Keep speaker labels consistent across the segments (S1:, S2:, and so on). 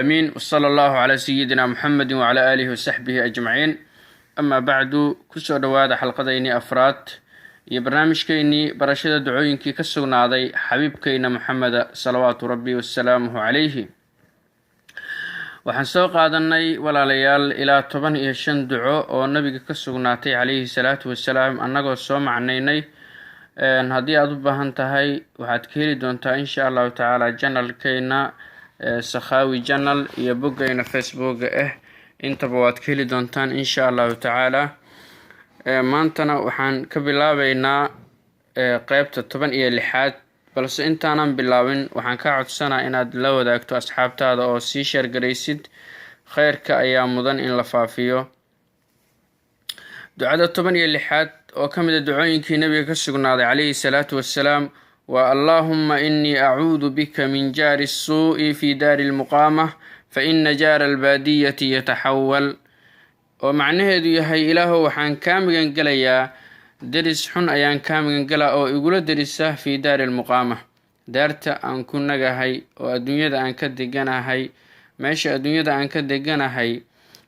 S1: أمين وصلى الله على سيدنا محمد وعلى آله وصحبه أجمعين. أما بعد كسو دواد حلقة أفراد برنامج كيني برشدة دعوين كي كسو ناضي حبيب كينا محمد صلوات ربي والسلامه عليه. waxaan soo qaadanay walaalayaal ilaa 15 duco oo nabiga ka sugnaatay calayhi salaatu wasalaam annagoo soo macnaynay haddii aad u baahan tahay waxaad ka heli doontaa insha Allah taala channelkeena Sakhawi channel iyo boggeena Facebook intaba waad ka heli doontaan insha Allah taala. maantana waxaan ka bilaabaynaa qaybta 16aad balse intaanan bilaabin waxaan ka codsanaa inaad la wadaagto asxaabtaada oo sii share garaysid. khayrka ayaa mudan in la faafiyo. ducada 16aad oo ka mid ah ducooyinkii nabiga ka sugnaaday calayhi salaatu wassalaam waa Allahumma inni a'uudu bika min jaari as-suu'i fi daari al-muqaamah fa inna jaara al-baadiyati yatahawwal. oo macnaheedu yahay ilaahow waxaan ka magan galayaa deris xun ayaan ka magan galaa oo igula derisa fi daari al-muqaamah daarta aan ku nagahay oo adduunyada aan ka deganahay. meesha adduunyada aan ka deganahay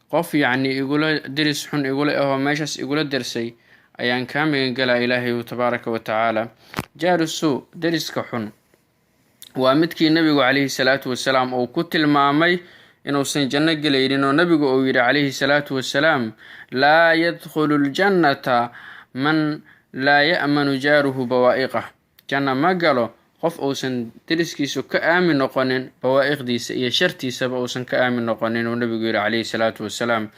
S1: qof igula deris xun igula oo meeshaas igula dersay ayaan ka magan galaa ilaahay tabaaraka wa taala. jaaru suu deriska xun waa midkii nabigu calayhi salaatu wassalaam uu ku tilmaamay inuusan janno galaynin oo nabigu uu yidhi calayhi salaatu wassalaam laa yadkhulu ljannata man laa ya'manu jaaruhu bawaa'iqah. janna ma galo qof uusan deriskiisu ka aamin noqonin bawaa'iqdiisa iyo shartiisaba uusan ka aamin noqonin uu nabigu yidhi calayhi salaatu wassalaam.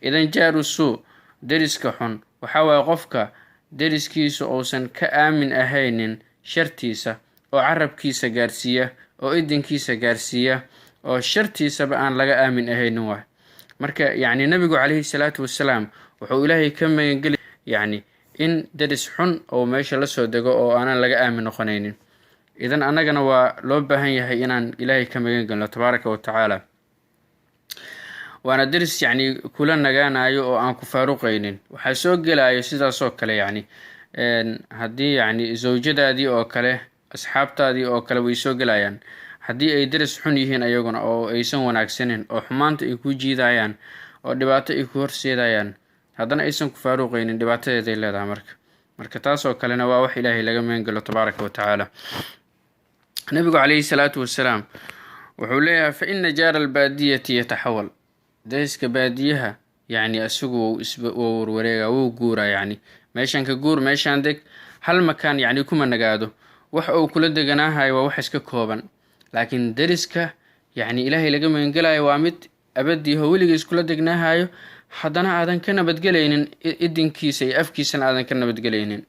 S1: idan jaaru suu deriska xun waxaa waaye qofka deriskiisu uusan ka aamin ahaynin shartiisa oo carabkiisa gaarsiiya oo idinkiisa gaarsiiya oo shartiisaba aan laga aamin ahaynin waay. marka nabigu calayhi salaatu wassalaam wuxuu ilaahay ka magan geli in deris xun oo meesha la soo dego oo aanan laga aamin noqonaynin. idan annagana waa loo baahan yahay inaan ilaahay ka magan galno tabaaraka wa tacaala. waana deris kula nagaanayo oo aan ku faaruqaynin. waxaa soo gelayo sidaasoo kale haddii zawjadaadii oo kale asxaabtaadii oo kale way soo gelayaan haddii ay deris xun yihiin ayaguna oo aysan wanaagsanin oo xumaanta ay ku jiidayaan oo dhibaato ay ku horseedayaan haddana aysan ku faaruqaynin dhibaatadeeday leedahay marka taasoo kalena waa wax ilaahay laga magan galo tabaaraka wa tacaala. nabigu calayhi salaatu wassalaam wuxuu leeyahay fa inna jaara albaadiyati yatahawal. deriska baadiyaha isagu wuu warwareega wuu guura meeshan ka guur meeshan deg hal makaan kuma nagaado. wax uu kula deganaahayo waa wax iska kooban laakiin deriska ilaahay laga magan galayo waa mid abadiiho weligiis kula degnaahayo haddana aadan ka nabadgelaynin idinkiisa iyo afkiisana aadan ka nabadgelaynin.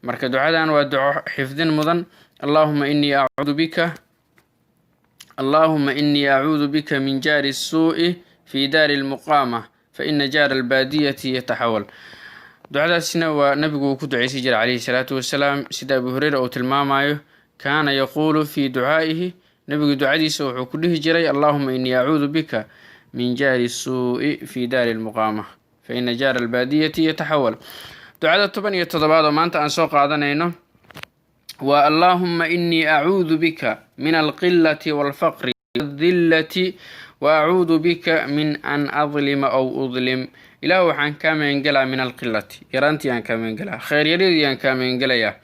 S1: marka ducadan waa duco xifdin mudan. allahumma inni a'uudu bika min jaari as-suu'i fi daari al-muqaamah fa inna jaara al-baadiyati yatahawal. ducadaasina waa nabigu uu ku ducaysan jiray calayhi salaatu wassalaam sida Abu Hurayra uu tilmaamayo. kaana yaquulu fi ducaa'ihi nabigu ducadiisa wuxuu ku dhihi jiray allahumma inni a'uudu bika min jaari as-suu'i fi daari al-muqaamah fa inna jaara al-baadiyati yatahawal. ducada 17aad oo maanta aan soo qaadanayno waa allahumma inni a'uudu bika min al-qillati wal-faqri wal-dhillati wa a'uudu bika min an adlima aw udlim. ilaahu waxaan ka magan galaa min al-qillati yaraantii aan ka magan galaa khayryadii aan ka magan galayaa.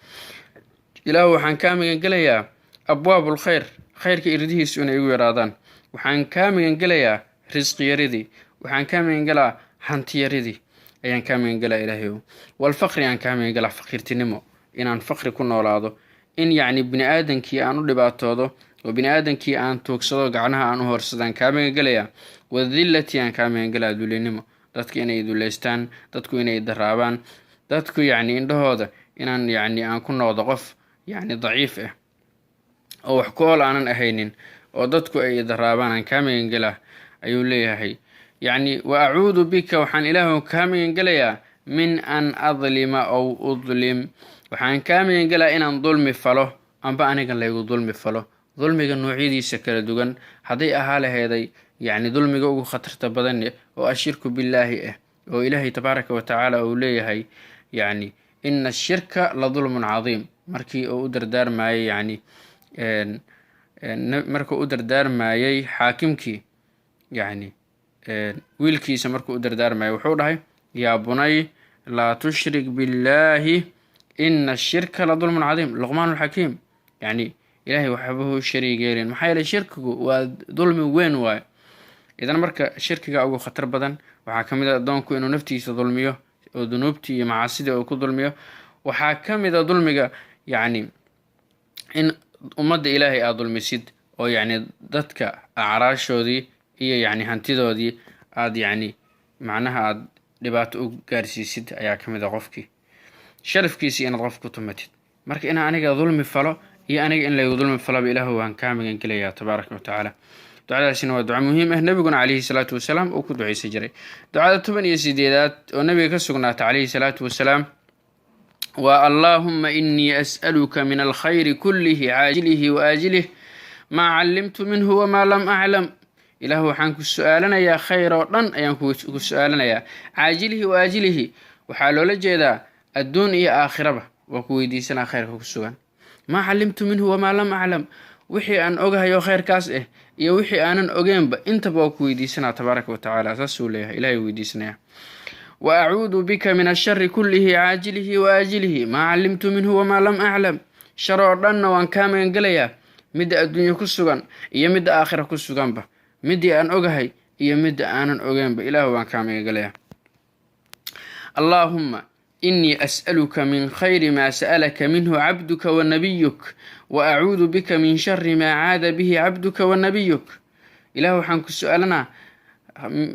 S1: ilaahu waxaan ka magan galayaa abwaabul khayr khayrka irdihiisu inay igu yaraadaan. waxaan ka magan galayaa risqiyaridii waxaan ka magan galaa hantiyaridii ayaan ka magan galaa ilaahay. wal faqri aan ka magan galaa faqiirtinimo inaan faqri ku noolaado in bini aadankii aan u dhibaatoodo oo bini aadankii aan tuugsado gacnaha aan u horsadaan ka magan galayaa. wadhillati aan ka magan galaa dulinimo dadku inay duleystaan dadku inay daraabaan dadku indhahooda inaan aan ku noqdo qof daciif ah oo wax ku ool aanan ahaynin oo dadku ay daraabaan aan ka magan galaa ayuu leeyahay. wa a'uudu bika waxaan ilaahu ka magan galayaa min an adlima aw udlim. waxaan ka magan galaa inaan dulmi falo amba aniga laygu dulmi falo. dulmiga noocyadiisa kala duwan hadday ahaa laheeday dulmiga ugu khatarta badan oo ashirku billaahi oo ilaahay tabaaraka wa tacaala uu leeyahay inna ashirka la dulmun cadiim. markii uu u dardaarmayay markuu u dardaarmayay xaakimkii يعني wiilkiisa markuu u dardaarmayo wuxuu dhahay yaa bunay laa tushrik billaahi ina ashirka la dulmun cadiim. luqmaan alxakiim yani ilaahay waxba hu shariig yeelin, maxaa yeelay shirkigu waa dulmi weyn waayo. idan marka shirkiga ugu khatar badan waxaa ka mid a addoonku inuu naftiisa dulmiyo oo dunuubtii iyo macaasidii uu ku dulmiyo. waxaa ka mid a dulmiga yani in ummadda ilaahay aad dulmisid oo yani dadka acraashoodii iyo yani hantidoodii aad yani macnaha aad dhibaato u gaarsiisid ayaa ka mid a qofkii sharafkiisii inaad qof ku tumatid. marka inaa aniga dulmi falo iyo aniga in laygu dulmi falaba ilaahu waan kaa magan gelayaa tabaaraka wa tacaala. ducadaasina waa duco muhiim ah, nabiguna calayhi salaatu wasalaam uu ku ducaysan jiray. ducada 18 oo nabiga ka sugnaata calayhi salaatu wasalaam waa allaahumma innii as'aluka min alkhayri kullihi caajilihi wa aajilih maa callimtu minhu wamaa lam aclam. ilaahu waxaan ku su-aalanayaa khayr oo dhan ayaan ku su-aalanayaa, caajilihi wa aajilihi waxaa loola jeedaa adduun iyo aakhiraba waa ku weydiisanaa khayrka ku sugan. maa callimtu minhu wamaa lam aclam, wixii aan ogahayo khayrkaas ah iyo wixii aanan ogeenba intaba waa ku weydiisanaa tabaaraka wa tacaala. saasuu leeyahay, ilahay weydiisanaya. wa acuudu bika min ashari kullihi caajilihi wa aajilihi maa callimtu minhu wamaa lam aclam. shar oo dhanna waan kaa magan gelayaa, midda adduunye ku sugan iyo midda aakhira ku suganba, midii aan ogahay iyo midda aanan ogeenba ilaahu waan kaa magan gelayaa. allaahumma innii as'aluka min khayri maa sa'alaka minhu cabduka wa nabiyuk wa acuudu bika min shari maa caada bihi cabduka wa nabiyuk. ilaahu waxaan ku su-aalanaa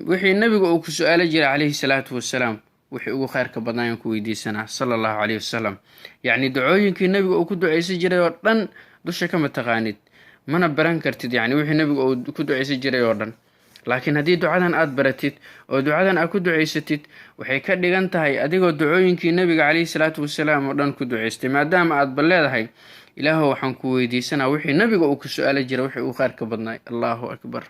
S1: wixii nabiga uu ku su-aala jiray calayhi salaatu wasalaam, wixii ugu khayrka badnaayaan ku weydiisanaa sala allahu calayhi wasalam. yacni ducooyinkii nabiga uu ku ducaysan jiray oo dhan dusha kama taqaanid, mana baran kartid yani wixii nabiga uu ku ducaysan jiray oo dhan. laakiin haddii ducadan aad baratid oo ducadan aad ku ducaysatid waxay ka dhigan tahay adigoo ducooyinkii nabiga calayhi salaatu wasalaam oo dhan ku ducaystay, maadaama aad ba leedahay ilaahu waxaan ku weydiisanaa wixii nabiga uu ku su-aala jiray wixii uu khayrka badnaay. allahu akbar.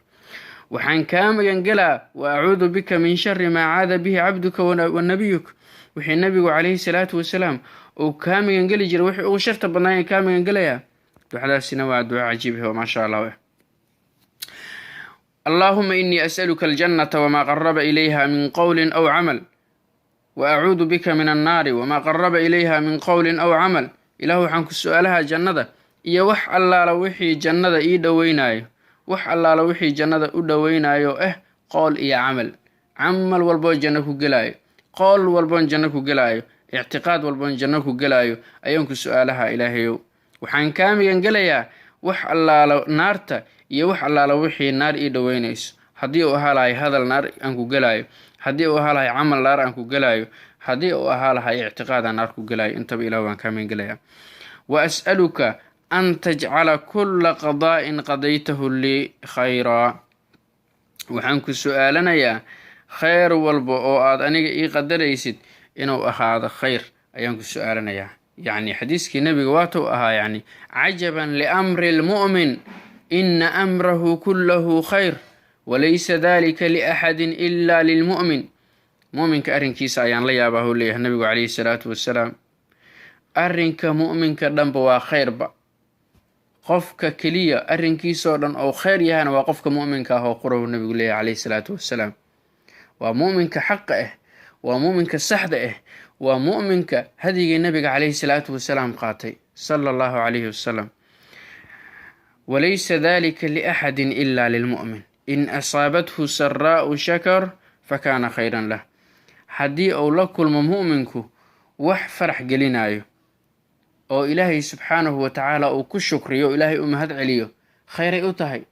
S1: waxaan kaa magan gelaa wa acuudu bika min shari maa caada bihi cabduka wa nabiyuk, wixii nabigu calayhi salaatu wasalaam uu kaa magan geli jiray wixii ugu sharta badnaayeen kaa magan gelayaa. ducadaasina waa duco cajiib ah oo maasha allah. allaahuma innii as'aluka aljannata wamaa qaraba ilayha min qowlin aw camal wa acuudu bika min annaari wamaa qaraba ilayha min qowlin aw camal. ilaahu waxaan ku su-aalahaa jannada iyo wax allaala wixii jannada ii dhoweynaayo, wax allaala wixii jannada u dhoweynaayo qowl iyo camal walboo janno ku gelaayo, qowl walboon janno ku gelaayo, ictiqaad walboon janno ku gelaayo ayaan ku su-aalahaa ilaahayow. waxaan kaa magan gelayaa wax allaala naarta iyo wax allaala wixii naar ii dhoweynayso, haddii uu ahaa lahay hadal naar aan ku gelaayo, haddii uu ahaa lahay camal naar aan ku gelaayo, haddii uu ahaa lahay ictiqaad aan naar ku gelaayo, intaba ilah waan kaa magan gelayaa. wa as'aluka an tajcala kulla qadaa'in qadaytahu lii khayraa. waxaan ku su-aalanayaa khayr walba oo aad aniga ii qadaraysid inuu ahaado khayr ayaan ku su-aalanayaa. yacni xadiiskii nabiga waatuu ahaa yani cajaban liamri lmu'min ina amrahu kullahu khayr walaysa dalika liaxadin ila lilmu'min. mu'minka arrinkiisa ayaan la yaabaa huu leeyahay nabigu calayhi salaatu wasalaam. arrinka mu'minka dhanba waa khayrba, qofka keliya arrinkiisoo dhan oo khayr yahana waa qofka mu'minka ah oo qurahu nabigu leeyahay calayhi salaatu wasalaam. waa mu'minka xaqa ah, waa mu'minka saxda ah, waa mu'minka hadigii nabiga calayhi salaatu wasalaam qaatay sala allahu calayhi wasalam. walaysa dalika liaxadin ila lilmu'min in asaabathu saraa'u shakar fakaana khayran lah. haddii uu la kulmo mu'minku wax farax gelinayo oo ilaahay subxaanahu wa tacaala uu ku shukriyo o ilaahay u mahad celiyo khayray u tahay.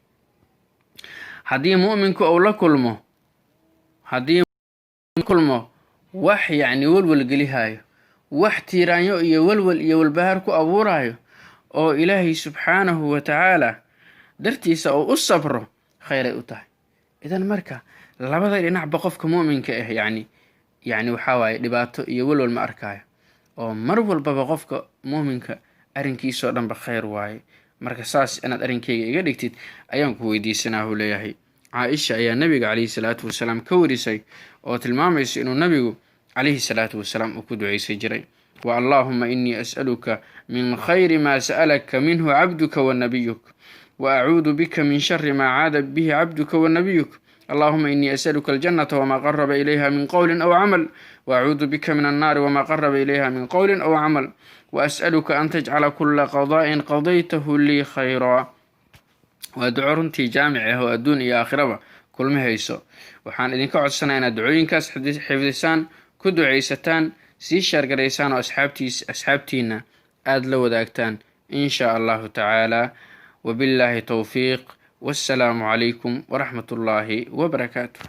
S1: haddii mu'minku uu la kulmo wax yacni walwal gelihaayo, wax tiiraanyo iyo walwal iyo walbahaar ku abuuraayo oo ilaahay subxaanahu wa tacaala dartiisa uu u sabro khayray u tahay. idan marka labada dhinacba qofka mu'minka ah yani waxaa waaye dhibaato iyo walwal ma arkaayo, oo mar walbaba qofka mu'minka arrinkiisoo dhanba khayr waaye. marka saas inaad arrinkeyga iga dhigtid ayaan ku weydiisanaa huu leeyahay. caaisha ayaa nabiga calayhi salaatu wasalaam ka warisay oo tilmaamaysa inuu nabigu calayhi salaatu wasalaam uu ku ducaysan jiray. wa allaahuma innii as'aluka min khayri maa sa'alaka minhu cabduka wa nabiyuk wa acuudu bika min shari maa caada bihi cabduka wa nabiyuk. اللهم إني أسألك الجنة وما قرب إليها من قول أو عمل، وأعوذ بك من النار وما قرب إليها من قول أو عمل، وأسألك أن تجعل كل قضاء قضيته لي خيرا. ودعو runtii jaamic ah oo adduun iyo aakhiraba kulma hayso. waxaan idinka codsanayaa inaad ducooyinkaas xifdisaan, ku ducaysataan, sii shaargaraysaan oo asxaabtiina aad la wadaagtaan in sha allahu tacaala. wabilaahi towfiiq, wassalaamu calaykum waraxmatullaahi wabarakaatu.